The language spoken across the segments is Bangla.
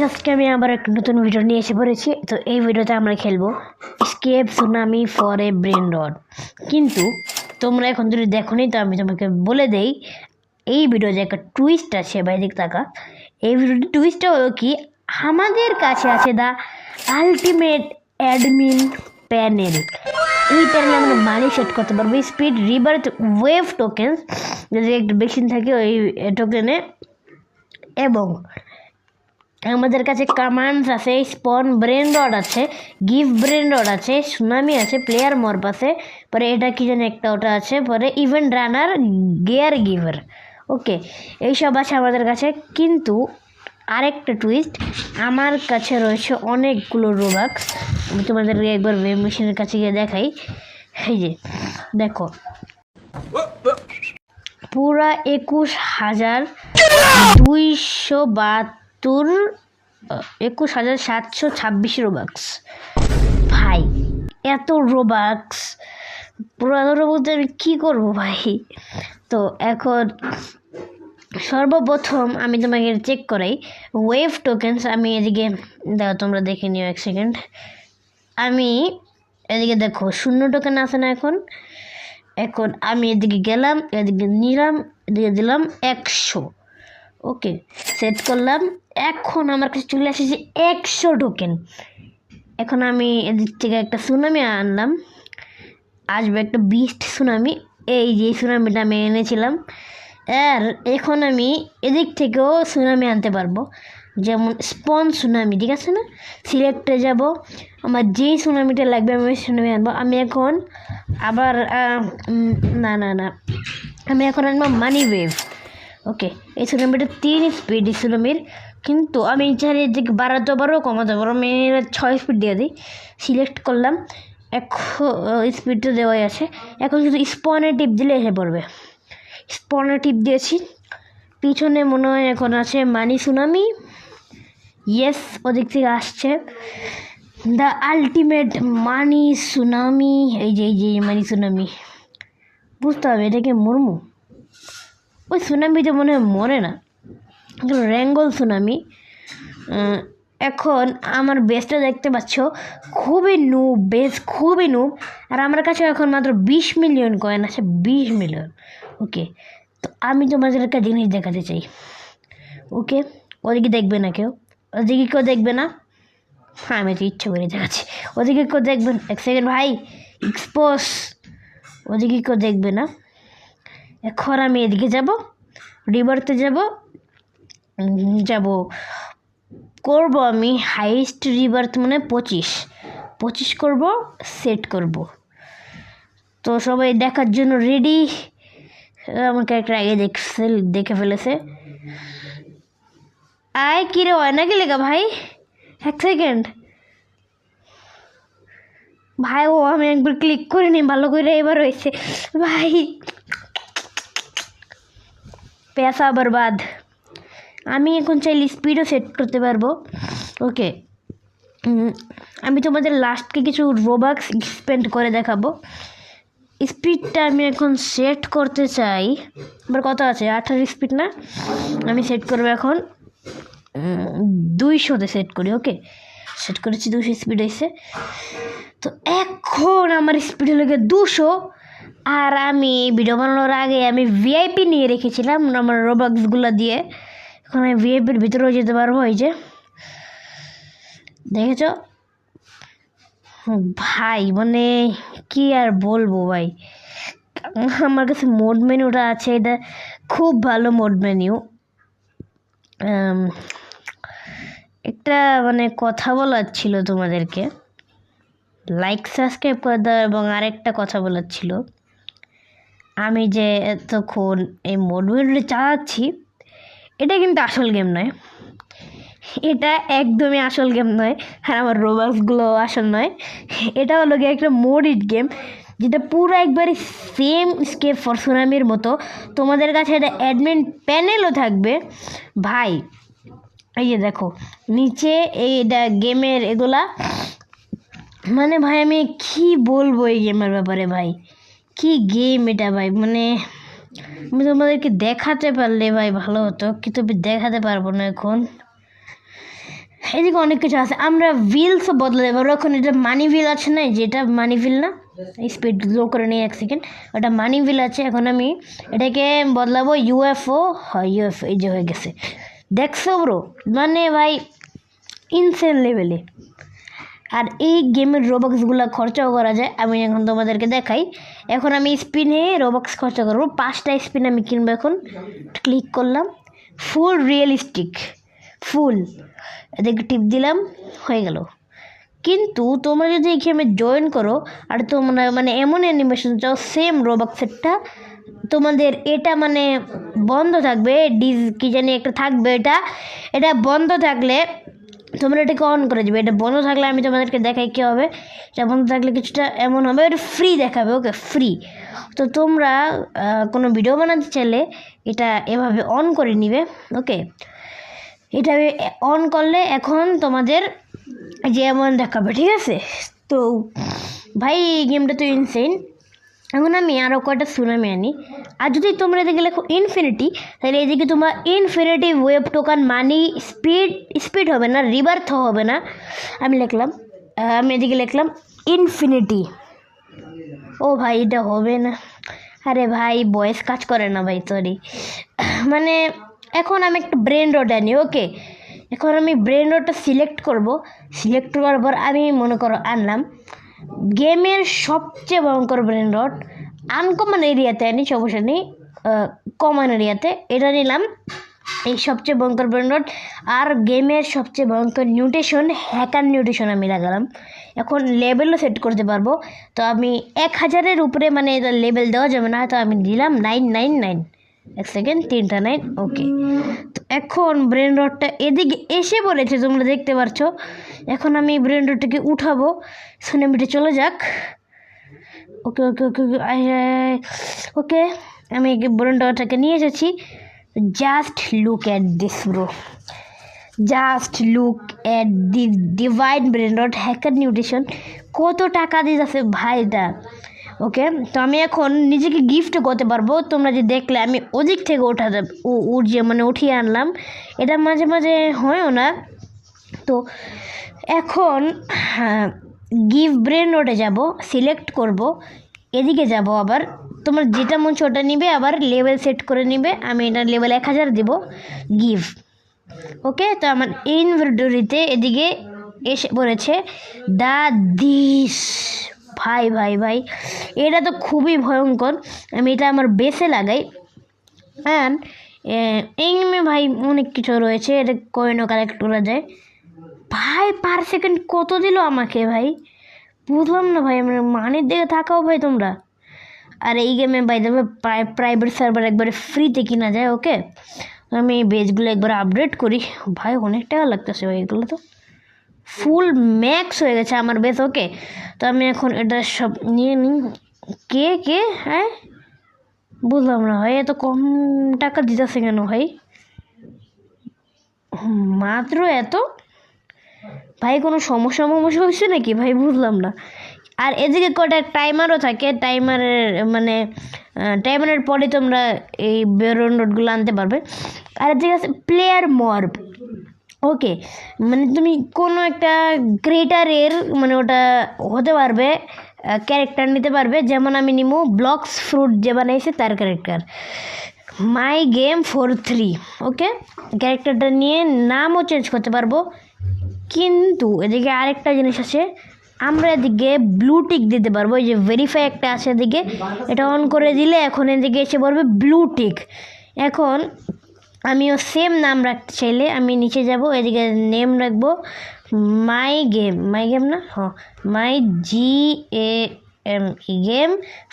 আজকে আমি আবার একটা নতুন ভিডিও নিয়ে এসে পড়েছি। তো এই ভিডিওতে আমরা খেলবো escape tsunami for a brain রট। কিন্তু তোমরা এখন যদি দেখো নি, তো আমি তোমাকে বলে দেই এই ভিডিওতে একটা টুইস্ট আছে। বাইদিক টাকা এই ভিডিওটি টুইস্টটা হলো কি, আমাদের কাছে আছে দ্য আলটিমেট অ্যাডমিন প্যানেল। এই প্যানেলে আমরা মানি সেট করতে পারবো, স্পিড, রিবার্থ, ওয়েভ টোকেন যদি একটু বেশি থাকে ওই টোকেনে, এবং আমাদের কাছে কমান্ডস আছে, স্পন ব্রেন রড আছে, গিভ ব্রেন রড আছে, সুনামি আছে, প্লেয়ার মর্প আছে, পরে এটা কি জানি একটা ওটা আছে, পরে ইভেন্ট রানার, গিয়ার গিভার। ওকে, এইসব আছে আমাদের কাছে। কিন্তু আরেকটা টুইস্ট, আমার কাছে রয়েছে অনেকগুলো রোবাক্স। আমি তোমাদেরকে একবার ওয়েব মেশিনের কাছে গিয়ে দেখাই। এই যে দেখো, পুরা 21,726 রোবাক্স। ভাই এত রোবাক্স পুরো বলতে আমি কী করবো ভাই। তো এখন সর্বপ্রথম আমি তোমাকে চেক করাই ওয়েভ টোকেন্স। আমি এদিকে দেখো, তোমরা দেখে নিও এক সেকেন্ড। আমি এদিকে দেখো 0 টোকেন আছে না এখন। এখন আমি এদিকে গেলাম, এদিকে নিলাম, এদিকে দিলাম 100। ওকে, সেট করলাম। এখন আমার কাছে চলে আসেছে 100 টোকেন। এখন আমি এদিক থেকে একটা সুনামি আনলাম, আসবে একটা বিস্ট সুনামি। এই যে সুনামিটা আমি এনেছিলাম, আর এখন আমি এদিক থেকেও সুনামি আনতে পারবো, যেমন স্পন সুনামি, ঠিক আছে না। সিলেক্টে যাব, আমার যেই সুনামিটা লাগবে আমি ওই সুনামি আনবো। আমি এখন আবার না আমি এখন আনবো মানি ওয়েভ। ওকে, এই সুনামিটা 3 স্পিড এই সুনামির, কিন্তু আমি চাইলে যে বাড়াতে পারো কমাতে পারো। আমি 6 স্পিড দিয়ে দিই। সিলেক্ট করলাম, এখন স্পিডটা দেওয়াই আছে। এখন শুধু স্পনে টিপ দিলে এসে পড়বে। স্পনে টিপ দিয়েছি, পিছনে মনে হয় এখন আছে মানি সুনামি। ইয়েস, ওদিক থেকে আসছে দ্য আলটিমেট মানি সুনামি। এই যে মানি সুনামি, বুঝতে হবে এটাকে মরমু। ওই সুনামিতে মনে হয় মরে না, র্যাঙ্গল সুনামি। এখন আমার বেসটা দেখতে পাচ্ছ, খুবই নুব বেস, খুবই নুব। আর আমার কাছে এখন মাত্র 20 মিলিয়ন কয়েন আছে, 20 মিলিয়ন। ওকে, তো আমি তোমাদের একটা জিনিস দেখাতে চাই। ওকে, ওদিকে দেখবে না কেউ, ওদিকে কেউ দেখবে না। হ্যাঁ, আমি তো ইচ্ছে করে দেখাচ্ছি। ওদিকে কেউ দেখবেন, এক সেকেন্ড ভাই, এক্সপোজ। ওদিকে কেউ দেখবে না। এখন আমি এদিকে যাব, রিভার্তে যাব করব আমি হাইস্ট রিবার্থ, মানে 25 করব, সেট করব। তো সবাই দেখার জন্য রেডি। আমার ক্যারেক্টার আগে দেখে ফেলেছে। আয় কিরে হয় না কি লেখা ভাই, এক সেকেন্ড ভাই। ও আমি একবার ক্লিক করে নি ভালো করে, এবার হয়েছে ভাই। পেশা বরবাদ। আমি এখন চাইলে স্পিডও সেট করতে পারবো। ওকে, আমি তোমাদের লাস্টকে কিছু রোবাক্স স্পেন্ড করে দেখাবো। স্পিডটা আমি এখন সেট করতে চাই, আবার কত আছে, 18 স্পিড না। আমি সেট করবো এখন 200-তে সেট করি। ওকে, সেট করেছি, 200 স্পিড হয়েছে। তো এখন আমার স্পিড হলো 200। আর আমি ভিডিও বানানোর আগে আমি ভিআইপি নিয়ে রেখেছিলাম আমার রোবাক্সগুলো দিয়ে। এখন আমি ভিআইপির ভিতরেও যেতে পারবো। এই যে দেখেছ ভাই, মানে কি আর বলবো ভাই। আমার কাছে মোড মেনুটা আছে, এটা খুব ভালো মোড মেনু। একটা মানে কথা বলার ছিল তোমাদেরকে, লাইক সাবস্ক্রাইব করে দাও। এবং আরেকটা কথা বলার ছিল, আমি যে এতক্ষণ এই মোড মেনুটা চালাচ্ছি, এটা কিন্তু আসল গেম নয়, এটা একদমই আসল গেম নয়। আর আমার রোবাক্সগুলো আসল নয়। এটা হলো গিয়ে একটা মোডিড গেম, যেটা পুরো একবারে সেম স্কেপ ফর সুনামির মতো। তোমাদের কাছে এটা অ্যাডমিন প্যানেলও থাকবে ভাই। এই যে দেখো নিচে এইটা গেমের এগুলা, মানে ভাই আমি কি বলবো এই গেমের ব্যাপারে ভাই। কি গেম এটা ভাই, মানে আমি তোমাদেরকে দেখাতে পারলে ভাই ভালো হতো, কিন্তু আমি দেখাতে পারবো না এখন। এদিকে অনেক কিছু আছে, আমরা হুইলসও বদলে দেবো। এখন এটা মানি হুইল আছে না, যেটা মানি হুইল না, স্পিড লো করে নিই 1 সেকেন্ড, ওটা মানি হুইল আছে। এখন আমি এটাকে বদলাবো ইউএফও। হয় ইউএফও, এই যে হয়ে গেছে, দেখছো ব্রো? মানে ভাই ইনসেন লেভেলে। আর এই গেমের রোবক্সগুলো খরচাও করা যায়, আমি এখন তোমাদেরকে দেখাই। এখন আমি স্পিনে রোবক্স খরচা করবো, 5টা স্পিন আমি কিনবো। এখন ক্লিক করলাম, ফুল রিয়েলিস্টিক, ফুল, এদিকে টিপ দিলাম, হয়ে গেল। কিন্তু তোমরা যদি এই গেমে জয়েন করো আর তোমরা মানে এমন অ্যানিমেশন চাও সেম রোবক্সেরটা, তোমাদের এটা মানে বন্ধ থাকবে, কি জানি একটা থাকবে, এটা বন্ধ থাকলে তোমরা এটাকে অন করে দেবে। এটা বন্ধ থাকলে আমি তোমাদেরকে দেখাই কী হবে। এটা বন্ধ থাকলে কিছুটা এমন হবে, এটা ফ্রি দেখাবে, ওকে ফ্রি। তো তোমরা কোনো ভিডিও বানাতে চাইলে এটা এভাবে অন করে নিবে, ওকে। এটা অন করলে এখন তোমাদের যেমন দেখাবে, ঠিক আছে? তো ভাই এই গেমটা তো ইনসেন। এখন আমি আরও কয়টা সুনামি আনি। আর যদি তোমরা এদিকে লেখো ইনফিনিটি, তাহলে এদিকে তোমার ইনফিনিটি ওয়েব টোকান মানি স্পিড হবে না, রিবার্থ হবে না। আমি এদিকে লিখলাম ইনফিনিটি। ও ভাই এটা হবে না, আরে ভাই ভয়েস কাজ করে না ভাই, সরি। মানে এখন আমি একটা ব্রেন রড আনি, ওকে। এখন আমি ব্রেন রডটা সিলেক্ট করার পর আমি মনে করো আনলাম গেমের সবচেয়ে ভয়ঙ্কর ব্রেন রড। আনকমন এরিয়াতে আনি, সমস্যা নেই, কমন এরিয়াতে এটা নিলাম, এই সবচেয়ে ভয়ঙ্কর ব্রেন রড। আর গেমের সবচেয়ে ভয়ঙ্কর নিউট্রিশন, হ্যাকার নিউট্রিশন আমি লাগালাম। এখন লেভেলও সেট করতে পারবো। তো আমি 1000-এর উপরে মানে এটা লেভেল দেওয়া যাবে না, তো আমি দিলাম 999। 1 সেকেন্ড, 3টা 9, ওকে। তো এখন ব্রেন রডটা এদিকে এসে পড়েছে, তোমরা দেখতে পাচ্ছ। এখন আমি ব্রেন রডটাকে উঠাবো, সুনামিটা চলে যাক, ওকে ওকে ওকে ওকে। আমি ব্রেন রডটাকে নিয়ে এসেছি। Just look at this bro, just look at the divine brain rod hacker nutrition. কত টাকা দিয়েছে ভাই এটা, ওকে। তো আমি এখন নিজেকে গিফট করতে পারবো। তোমরা যে দেখলে আমি ওদিক থেকে উঠিয়ে আনলাম, এটা মাঝে মাঝে হয়ও না। তো এখন গিভ ব্রেন রডে যাব, সিলেক্ট করব, এদিকে যাব, আবার তোমার যেটা মন ওটা নিবে, আবার লেভেল সেট করে নিবে। আমি এটা লেভেল 1000 দিব, গিভ, ওকে। তো আমার ইনভেন্টরিতে এদিকে এসে পড়েছে দা দিস। ভাই ভাই ভাই এটা তো খুবই ভয়ঙ্কর। আমি এটা আমার বেসে লাগাই। অ্যান্ড এই গেমে ভাই অনেক কিছু রয়েছে, এটা কয়েনও কালেক্ট করা যায়। ভাই পার সেকেন্ড কত দিল আমাকে ভাই, বুঝলাম না ভাই। আমার মানের দিকে থাকাও ভাই তোমরা। আর এই গেমে ভাই দেখবে প্রাইভেট সার্ভার একবারে ফ্রিতে কিনা যায়, ওকে। আমি এই বেজগুলো একবার আপডেট করি। ভাই অনেক টাকা লাগতেছে ভাই, এগুলো তো ফুল ম্যাক্স হয়ে গেছে আমার বেস, ওকে। তো আমি এখন এটা সব নিয়ে নিই। কে হ্যাঁ বুঝলাম না ভাই, এত কম টাকা দিতেছে কেন ভাই, মাত্র এত? ভাই কোনো সমস্যা হয়েছে নাকি ভাই, বুঝলাম না। আর এদিকে কটা টাইমারও থাকে, টাইমারের পরে তোমরা এই বেরোন নোটগুলো আনতে পারবে। আর এদিকে আছে প্লেয়ার মর্ব, ওকে। মানে তুমি কোনো একটা ক্রিয়েটারের মানে ওটা হতে পারবে, ক্যারেক্টার নিতে পারবে। যেমন আমি নিমু ব্লক্স ফ্রুট যে বানাইছে তার ক্যারেক্টার, মাই গেম 43, ওকে। ক্যারেক্টারটা নিয়ে নামও চেঞ্জ করতে পারবো। কিন্তু এদিকে আরেকটা জিনিস আছে, আমরা এদিকে ব্লু টিক দিতে পারবো। এই যে ভেরিফাই একটা আছে এদিকে, এটা অন করে দিলে এখন এদিকে এসে পড়বে ব্লু টিক। এখন আমিও সেম নাম রাখতে চাইলে আমি নিচে যাব, এদিকে নেম রাখবো মাই গেম না, হ্যাঁ মাই GAM গেম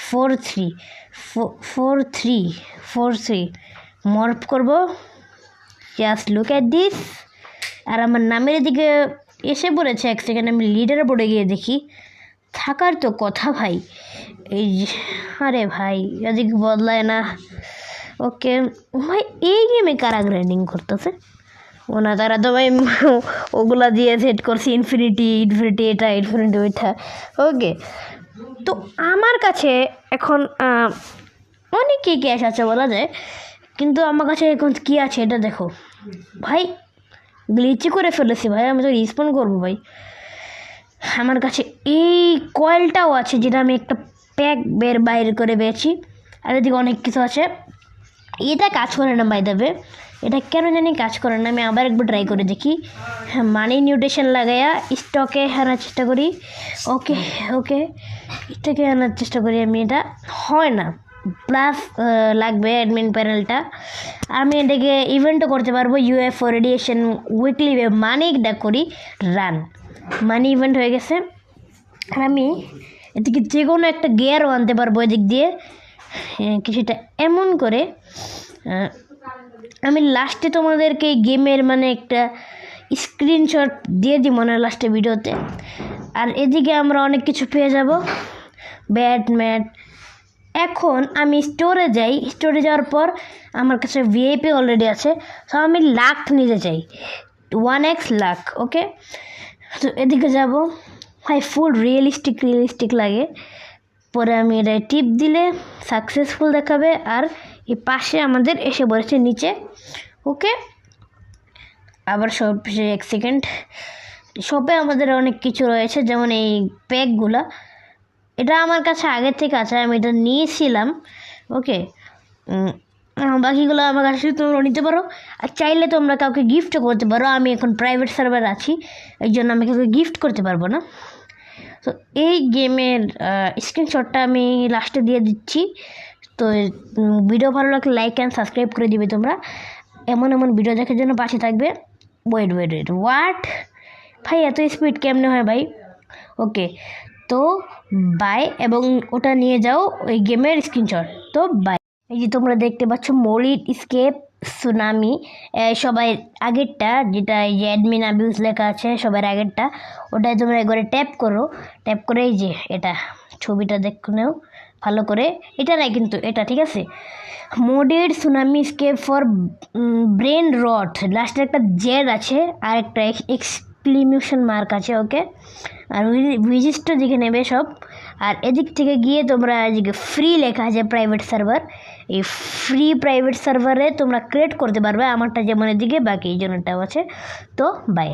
43 মর্ফ করবো। Just look at this. আর আমার নামের এদিকে এসে পড়েছে। 1 সেকেন্ড, আমি লিডার বোর্ডে গিয়ে দেখি, থাকার তো কথা ভাই। এই আরে ভাই এদিকে বদলায় না, ওকে। ভাই এই গেমে কারা গ্রাইন্ডিং করতেছে? ওনা তারা তো ভাই ওগুলা দিয়ে সেট করছে ইনফিনিটি এটা, ইনফিনিটি ওইটা, ওকে। তো আমার কাছে এখন অনেকই ক্যাশ আছে বলা যায়, কিন্তু আমার কাছে এখন কী আছে এটা দেখো ভাই। গ্লিচই করে ফেলেছি ভাই, আমি তো রিস্পন করবো ভাই। আমার কাছে এই কয়েলটাও আছে যেটা আমি একটা প্যাক বাইর করে পেয়েছি, আর এদিকে অনেক কিছু আছে। এটা কাজ করে না বাই দ্য ওয়ে, এটা কেন জানি কাজ করে না। আমি আবার একবার ট্রাই করে দেখি। হ্যাঁ, মানি নিউট্রিশন লাগাইয়া স্টকে আনার চেষ্টা করি। ওকে ওকে, স্টকে আনার চেষ্টা করি আমি। এটা হয় না, প্লাস লাগবে অ্যাডমিন প্যানেলটা। আমি এটাকে ইভেন্টও করতে পারবো, ইউএফও রেডিয়েশন উইকলি মানিটা করি রান, মানি ইভেন্ট হয়ে গেছে। আর আমি এদিকে যে কোনো একটা গিয়ারও আনতে পারবো এদিক দিয়ে কিছুটা এমন করে। আমি লাস্টে তোমাদেরকে এই গেমের মানে একটা স্ক্রিনশট দিয়ে দিই মনে হয় লাস্টে ভিডিওতে। আর এদিকে আমরা অনেক কিছু পেয়ে যাব, ব্যাট ম্যাট। এখন আমি স্টোরে যাই, স্টোরে যাওয়ার পর আমার কাছে ভিআইপি অলরেডি আছে, তো আমি লাক নিতে চাই, 1x লাক। ওকে, তো এদিকে যাব ভাই, ফুল রিয়েলিস্টিক লাগে। পরে আমি এটা টিপ দিলে সাকসেসফুল দেখাবে, আর এই পাশে আমাদের এসে পড়েছে নিচে। ওকে, আবার সব 1 সেকেন্ড। শপে আমাদের অনেক কিছু রয়েছে, যেমন এই প্যাকগুলা, এটা আমার কাছে আগের থেকে আছে, আমি এটা নিয়েছিলাম। ওকে, বাকিগুলো আমার কাছে তোমরা নিতে পারো, আর চাইলে তোমরা কাউকে গিফটও করতে পারো। আমি এখন প্রাইভেট সার্ভার আছি, এই জন্য আমি কাউকে গিফট করতে পারবো না। তো এই গেমের স্ক্রিনশটটা আমি লাস্টে দিয়ে দিচ্ছি। তো ভিডিও ভালো লাগলে লাইক অ্যান্ড সাবস্ক্রাইব করে দিবে তোমরা, এমন ভিডিও দেখার জন্য পাশে থাকবে। ওয়েট হোয়াট ভাই, এত স্পিড কেমনে হয় ভাই? ওকে, তো বাই, এবং ওটা নিয়ে যাও ওই গেমের স্ক্রিনশট। তো বাই। এই যে তোমরা দেখতে পাচ্ছ মলিড স্কেপ সুনামি, সবাই আগেরটা, যেটা এই যে অ্যাডমিন অ্যাবিউজ লেখা আছে সবার আগেরটা, ওটাই তোমরা একবারে ট্যাপ করো। ট্যাপ করে এই যে এটা ছবিটা দেখো নেও ভালো করে, এটা নাই কিন্তু এটা, ঠিক আছে। Modded tsunami escape for brain rot, লাস্টে একটা জেড আছে আর একটা এক্সক্লেমেশন মার্ক আছে। ওকে, আর ভিজিটটা দেখে নেবে সব। আর এদিক থেকে গিয়ে তোমরা এদিকে ফ্রি লেখা আছে প্রাইভেট সার্ভার, এই ফ্রি প্রাইভেট সার্ভারে তোমরা ক্রিয়েট করতে পারবে। আমারটা যেমন এদিকে, বাকি এই জন্যটাও আছে। তো বাই।